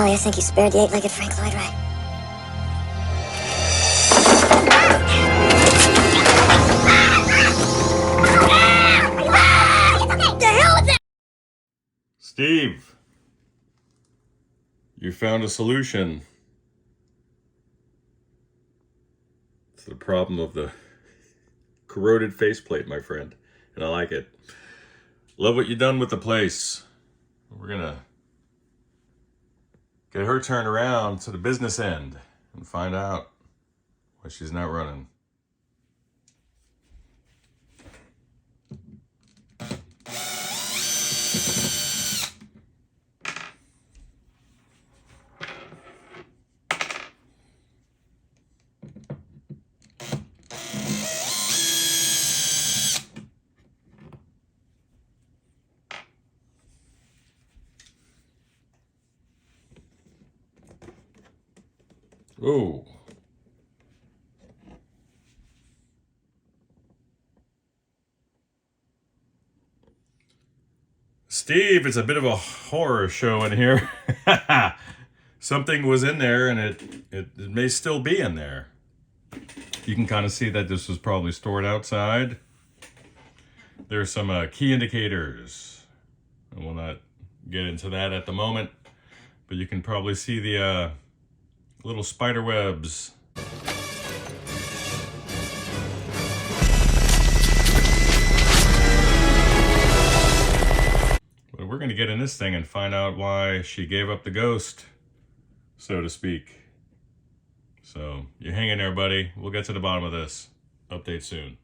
Golly, I think you spared the eight-legged Frank Lloyd Wright. The hell is that? Steve, you found a solution to the problem of the corroded faceplate, my friend, and I like it. Love what you've done with the place. We're gonna get her turned around to the business end and find out why she's not running. Oh. Steve, it's a bit of a horror show in here. Something was in there, and it may still be in there. You can kind of see that this was probably stored outside. There's some key indicators. I will not get into that at the moment, but you can probably see the little spider webs. But we're going to get in this thing and find out why she gave up the ghost, so to speak. So you hang in there, buddy. We'll get to the bottom of this. Update soon.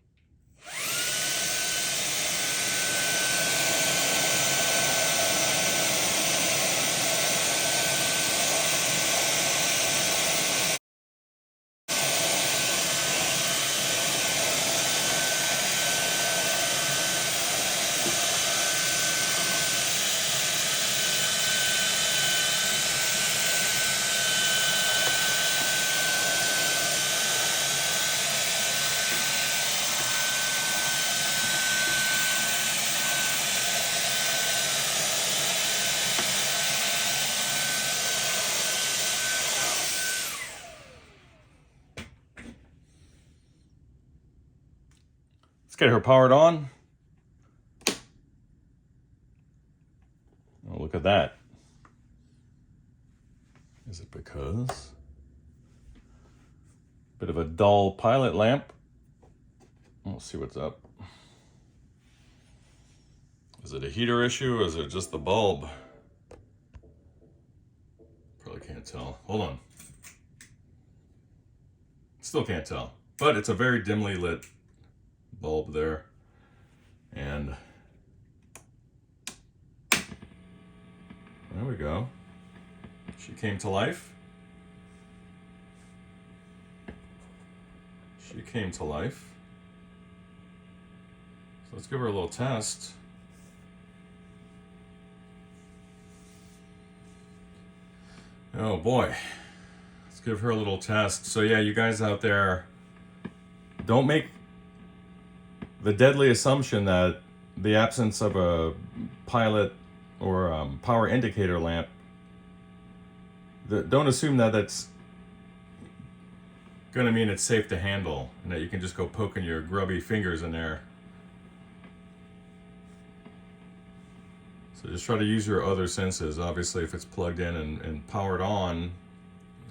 Get her powered on. Oh, look at that. Is it because? Bit of a dull pilot lamp. We'll see what's up. Is it a heater issue or is it just the bulb? Probably can't tell. Hold on. Still can't tell. But it's a very dimly lit bulb there, and there we go. She came to life. She came to life. So let's give her a little test. Oh boy. Let's give her a little test. So yeah, you guys out there, don't make the deadly assumption that the absence of a pilot or power indicator lamp, don't assume that that's going to mean it's safe to handle and that you can just go poking your grubby fingers in there. So just try to use your other senses. Obviously, if it's plugged in and powered on,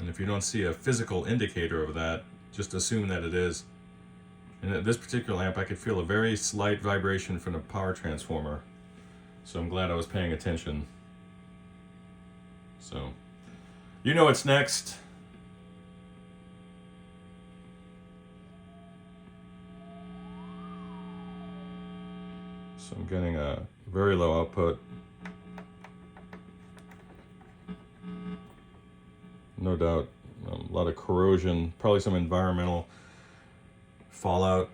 and if you don't see a physical indicator of that, just assume that it is. And at this particular lamp, I could feel a very slight vibration from the power transformer. So I'm glad I was paying attention. So, you know what's next. So I'm getting a very low output. No doubt, a lot of corrosion, probably some environmental fallout.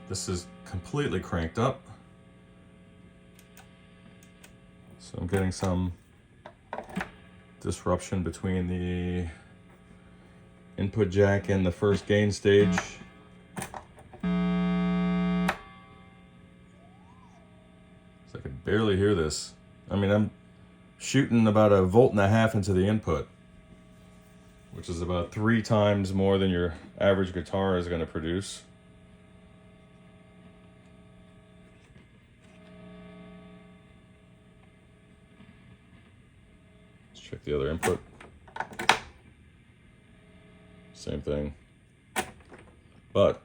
This is completely cranked up. So I'm getting some disruption between the input jack and the first gain stage. So I could barely hear this. I mean, shooting about 1.5 volts into the input, which is about 3 times more than your average guitar is going to produce. Let's check the other input. Same thing. But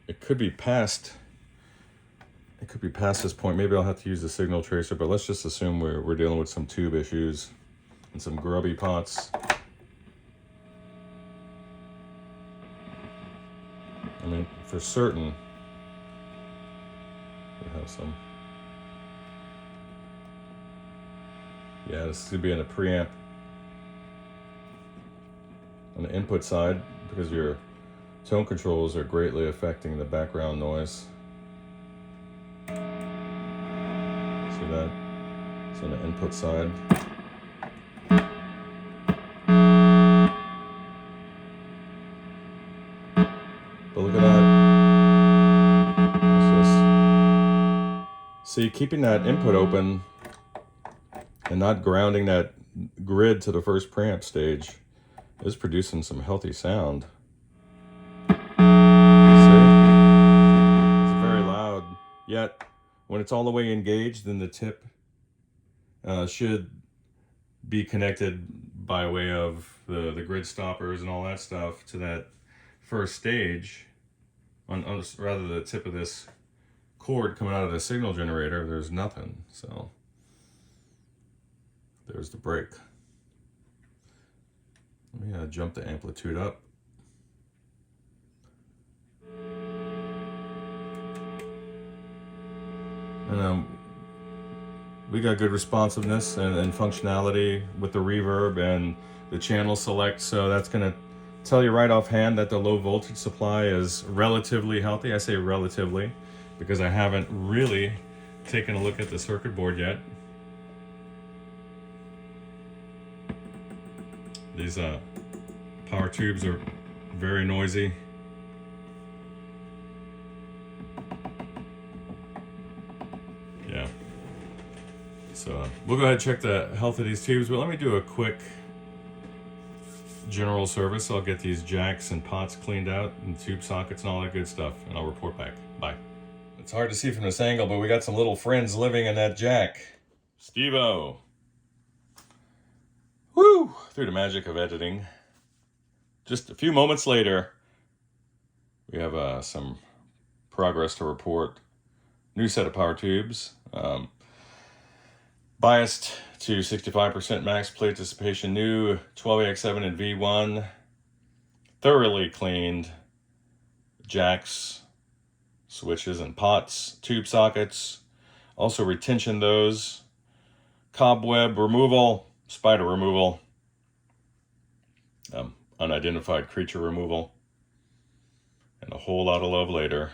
it could be past this point. Maybe I'll have to use the signal tracer, but let's just assume we're dealing with some tube issues and some grubby pots. I mean, for certain, we have some. Yeah, this could be in a preamp on the input side, because your tone controls are greatly affecting the background noise. See that? It's on the input side. But look at that. See, keeping that input open and not grounding that grid to the first preamp stage is producing some healthy sound. See? It's very loud, yet when it's all the way engaged, then the tip should be connected by way of the grid stoppers and all that stuff to that first stage. On rather the tip of this cord coming out of the signal generator, there's nothing. So there's the break. Let me jump the amplitude up. And we got good responsiveness and functionality with the reverb and the channel select, so that's going to tell you right offhand that the low voltage supply is relatively healthy. I say relatively because I haven't really taken a look at the circuit board yet. These power tubes are very noisy. Yeah. So we'll go ahead and check the health of these tubes, but let me do a quick general service. I'll get these jacks and pots cleaned out and tube sockets and all that good stuff, and I'll report back. Bye. It's hard to see from this angle, but we got some little friends living in that jack. Steve-O. Woo! Through the magic of editing. Just a few moments later, we have some progress to report. New set of power tubes. Biased to 65% max plate dissipation, new 12AX7 and V1. Thoroughly cleaned jacks, switches, and pots, tube sockets. Also retention those. Cobweb removal, spider removal, unidentified creature removal, and a whole lot of love later.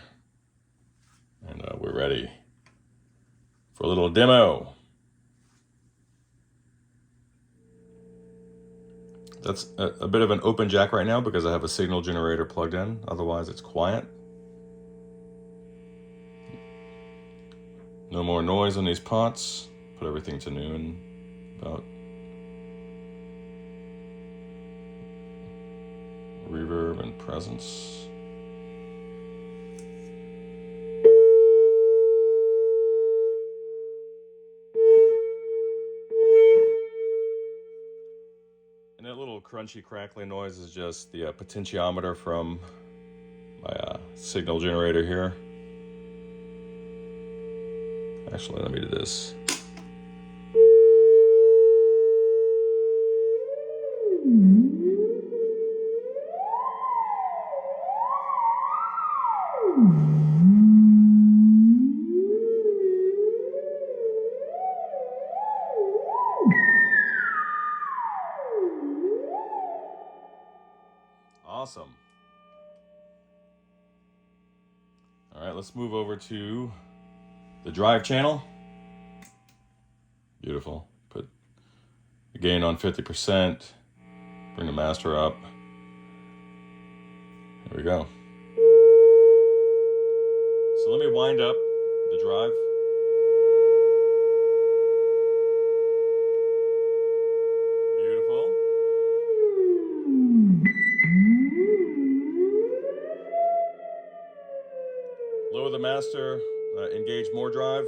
And we're ready for a little demo. That's a bit of an open jack right now because I have a signal generator plugged in. Otherwise, it's quiet. No more noise on these pots. Put everything to noon. About reverb and presence. And that little crunchy, crackly noise is just the potentiometer from my signal generator here. Actually, let me do this. Awesome. All right, let's move over to the drive channel. Beautiful. Put the gain on 50%. Bring the master up. There we go. So let me wind up the drive. master, engage more drive.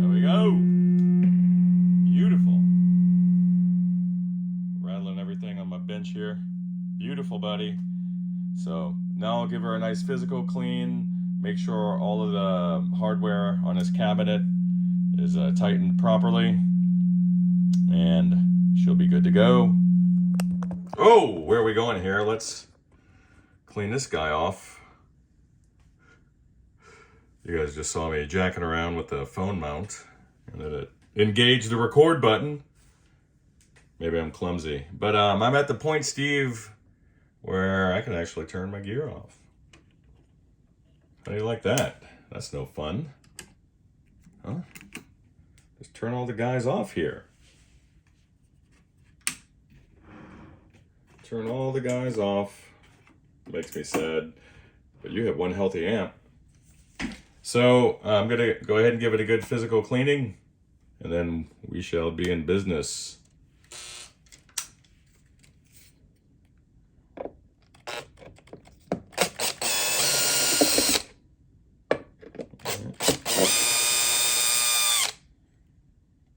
There we go. Beautiful. Rattling everything on my bench here. Beautiful, buddy. So now I'll give her a nice physical clean. Make sure all of the hardware on this cabinet is tightened properly. And she'll be good to go. Oh, where are we going here? Let's clean this guy off. You guys just saw me jacking around with the phone mount. And then it engaged the record button. Maybe I'm clumsy. But I'm at the point, Steve, where I can actually turn my gear off. How do you like that? That's no fun. Huh? Just turn all the guys off here. Turn all the guys off. Makes me sad. But you have one healthy amp. So I'm going to go ahead and give it a good physical cleaning. And then we shall be in business.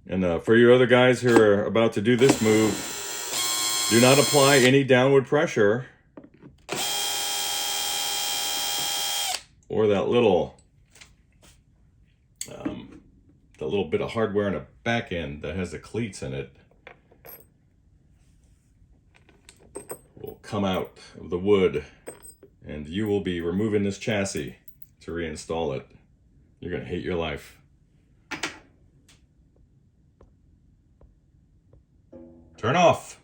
And for you other guys who are about to do this move, do not apply any downward pressure or that little bit of hardware in the back end that has the cleats in it will come out of the wood, and you will be removing this chassis to reinstall it. You're going to hate your life. Turn off.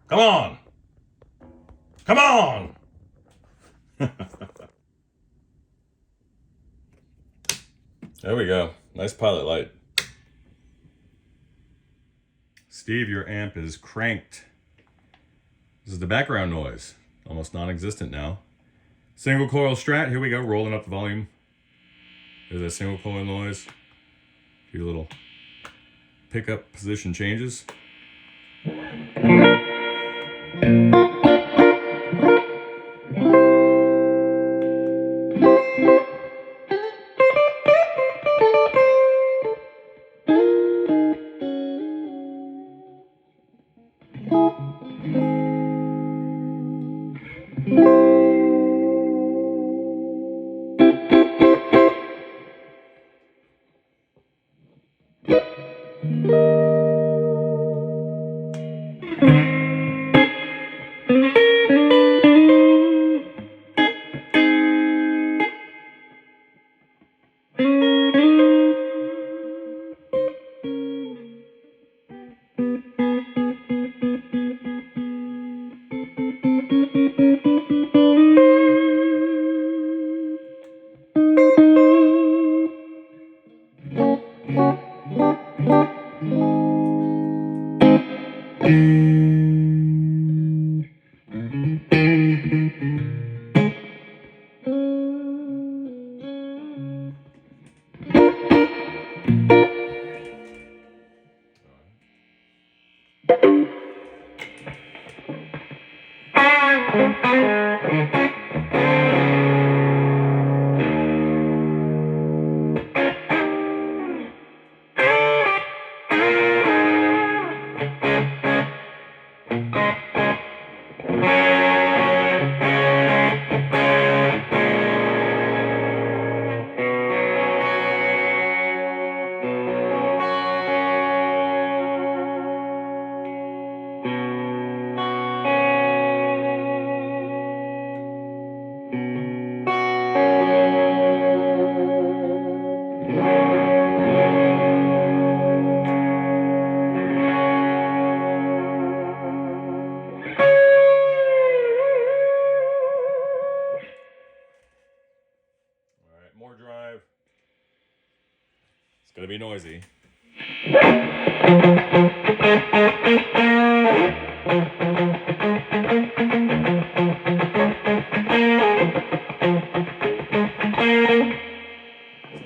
Come on. Come on. There we go. Nice pilot light. Steve, your amp is cranked. This is the background noise. Almost non-existent now. Single coil strat. Here we go. Rolling up the volume. There's that single coil noise. A few little pickup position changes. More drive. It's gonna be noisy. There's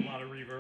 a lot of reverb.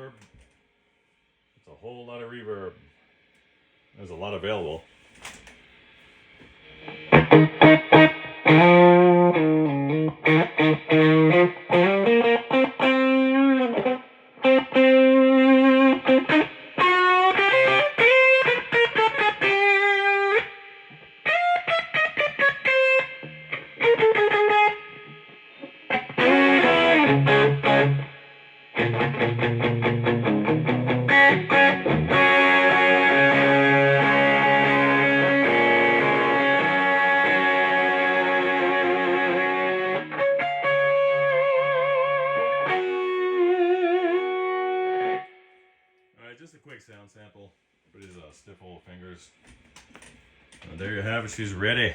Just a quick sound sample for his stiff old fingers. There you have it. She's ready.